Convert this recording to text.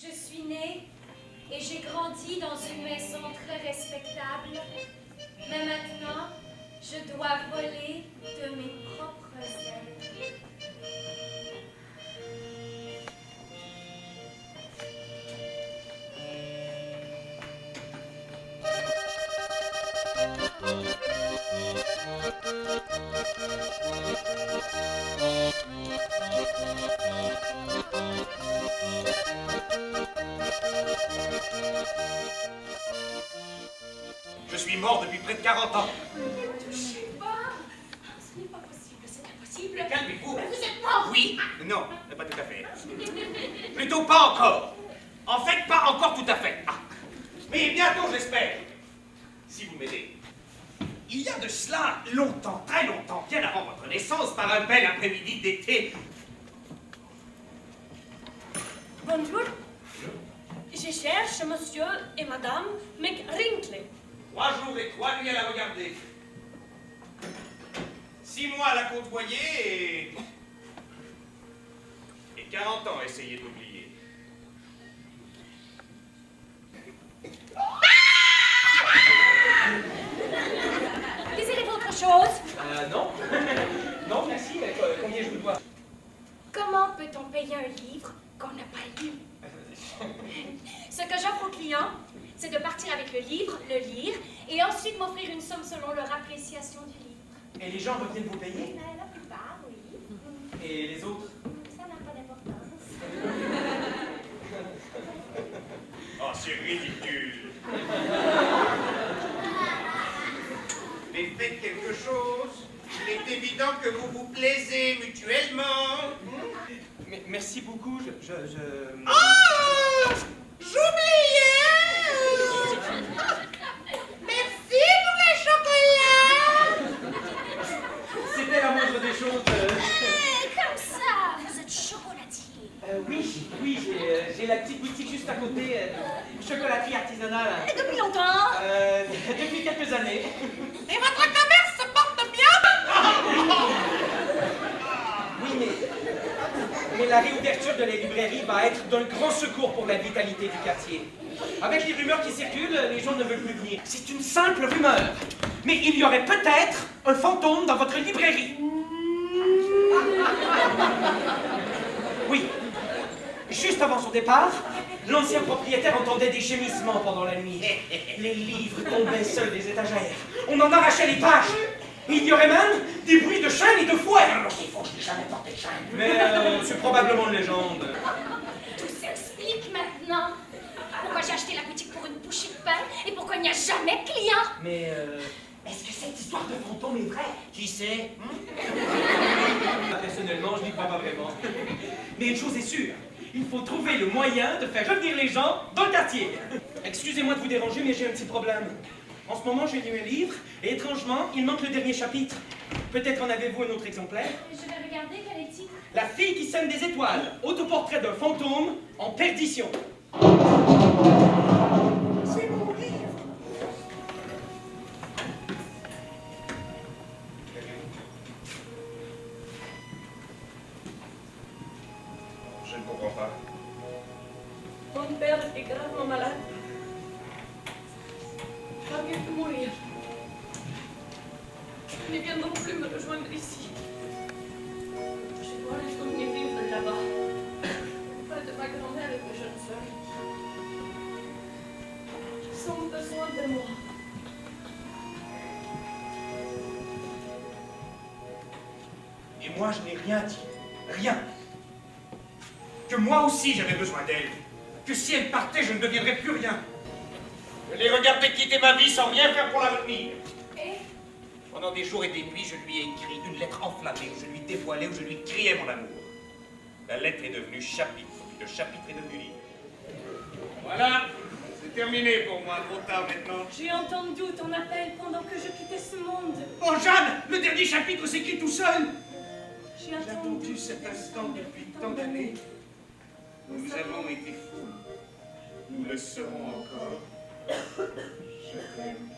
Je suis née et j'ai grandi dans une maison très respectable. Mais maintenant, je dois voler de mes propres ailes. Je suis mort depuis près de 40 ans. Ne touchez pas! Ce n'est pas possible, c'est impossible. Calmez-vous. Mais vous êtes mort! Oui, non, pas tout à fait. Plutôt pas encore. En fait, pas encore tout à fait. Ah. Mais bientôt, j'espère. Si vous m'aidez. Il y a de cela longtemps, très longtemps, bien avant votre naissance, par un bel après-midi d'été. Bonjour. Je cherche monsieur et madame McRinkley. 3 jours et 3 nuits à la regarder. 6 mois à la côtoyer et 40 ans à essayer de l'oublier. Désirez-vous autre chose? Non. Non, merci, mais combien je vous dois? Comment peut-on payer un livre qu'on n'a pas lu? Ce que j'offre aux clients, c'est de partir avec le livre, le lire, et ensuite m'offrir une somme selon leur appréciation du livre. Et les gens reviennent vous payer? Mais la plupart, oui. Et les autres? Ça n'a pas d'importance. Oh, c'est ridicule. Mais faites quelque chose. Il est évident que vous vous plaisez mutuellement. Merci beaucoup, Oh! J'oubliais! Merci pour les chocolats! C'était la moindre des choses. Comme ça, vous êtes chocolatier. Oui, j'ai la petite boutique juste à côté, chocolaterie artisanale. Et depuis longtemps? Depuis quelques années. Et votre commerce se porte bien? Oui, mais la réouverture de la librairie va être d'un grand secours pour la vitalité du quartier. Avec les rumeurs qui circulent, les gens ne veulent plus venir. C'est une simple rumeur. Mais il y aurait peut-être un fantôme dans votre librairie. Oui. Juste avant son départ, l'ancien propriétaire entendait des gémissements pendant la nuit. Les livres tombaient seuls des étagères. On en arrachait les pages. Il y aurait même des bruits de chaînes et de fouet. Il faut que je n'ai jamais porté de chaîne. Mais c'est probablement une légende. Tout s'explique maintenant. Pourquoi j'ai acheté la boutique pour une bouchée de pain et pourquoi il n'y a jamais de clients? Mais est-ce que cette histoire de fantôme est vraie? Qui sait? Personnellement, je n'y crois pas vraiment. Mais une chose est sûre, il faut trouver le moyen de faire revenir les gens dans le quartier. Excusez-moi de vous déranger, mais j'ai un petit problème. En ce moment, j'ai lu un livre, et étrangement, il manque le dernier chapitre. Peut-être en avez-vous un autre exemplaire? Je vais regarder quel est le titre. La fille qui sème des étoiles, autoportrait d'un fantôme en perdition. C'est mon livre. Je ne comprends pas. Mon père est gravement malade. Va bientôt mourir. Ils ne viendront plus me rejoindre ici. Je dois les souvenir vivre là-bas. Auprès de ma grand-mère et mes jeunes sœurs. Ils ont besoin de moi. Et moi, je n'ai rien dit. Rien. Que moi aussi, j'avais besoin d'elle. Que si elle partait, je ne deviendrais plus rien. Je l'ai regardée quitter ma vie sans rien faire pour la retenir. Et Pendant des jours et des nuits, je lui ai écrit une lettre enflammée où je lui dévoilais, où je lui criais mon amour. La lettre est devenue chapitre, le chapitre est devenu livre. Voilà, c'est terminé pour moi, trop tard maintenant. J'ai entendu ton appel pendant que je quittais ce monde. Oh Jeanne, le dernier chapitre s'écrit tout seul. J'ai J'ai attendu attendu cet instant depuis tant d'années. Nous avons été fous. Nous le serons encore. Je t'aime.